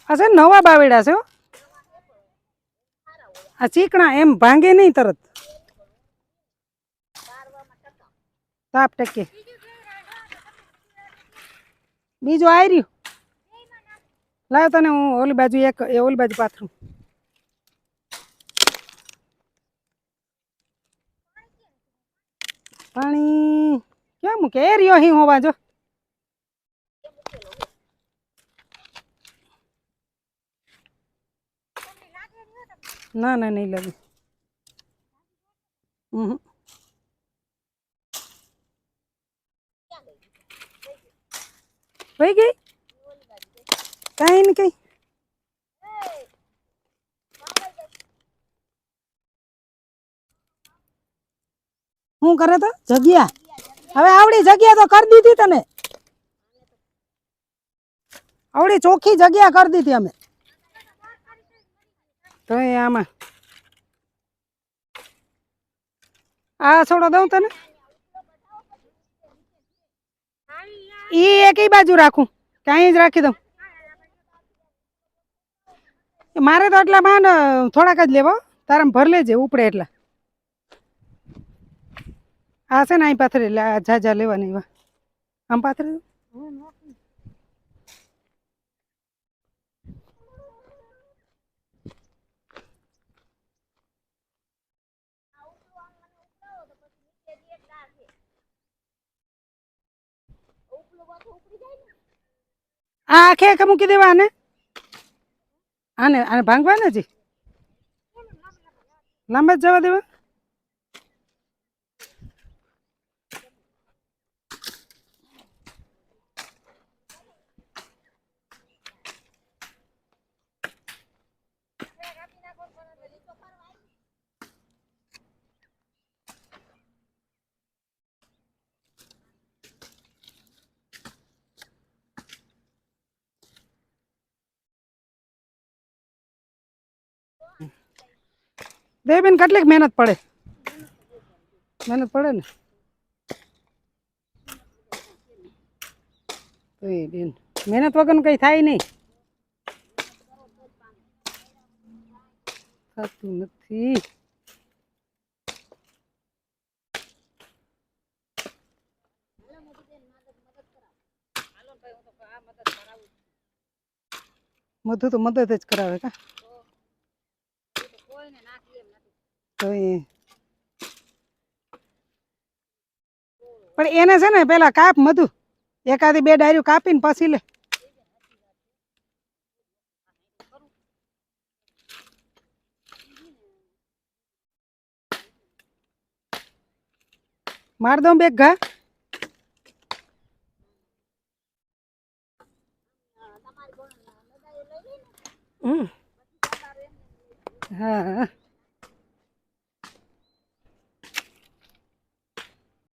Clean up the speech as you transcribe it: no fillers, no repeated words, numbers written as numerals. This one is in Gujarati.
આ છે નવા બાવેડા છે હો. આ ચીકણા એમ ભાંગે નહીં તરત. તાપ ટકે બીજું આવી રહ્યું. લાવ તને હું ઓલી બાજુ ઓલી બાજુ પાથરું. પાણી ક્યાં મૂકે એ રહ્યો અહીં હોવા જો. ના ના નહીં લાગે. વહી ગઈ કઈ ને કઈ. શું કરે તો જગ્યા હવે આવડી જગ્યા તો કરી દીધી તને. આવડી ચોખ્ખી જગ્યા કરી દીધી અમે તો આમાં. આ છોડો દઉં તને. ઈ એક બાજુ રાખું ક્યાંય જ રાખી દઉં. મારે તો એટલા માંડ થોડાક જ લેવો તારામાં ભર લેજે ઉપડે એટલા. આ છે ને અહીં પાથરે એટલે આ ઝાઝા લેવાની આમ પાથરે. આ આખે મૂકી દેવા આને આને આને ભાંગવા ને જી લાંબા જ જવા દેવા. દેવબેન કેટલીક મહેનત પડે. મહેનત પડે ને બેન મહેનત વગરનું કઈ થાય નહીં. થતું નથી. મધુ તો મદદ જ કરાવે કા. પણ એને છે ને પેલા કાપ મધુ એકાદી 2 ડાયરી કાપીને પછી લે. માર દઉં 2 ઘા. હા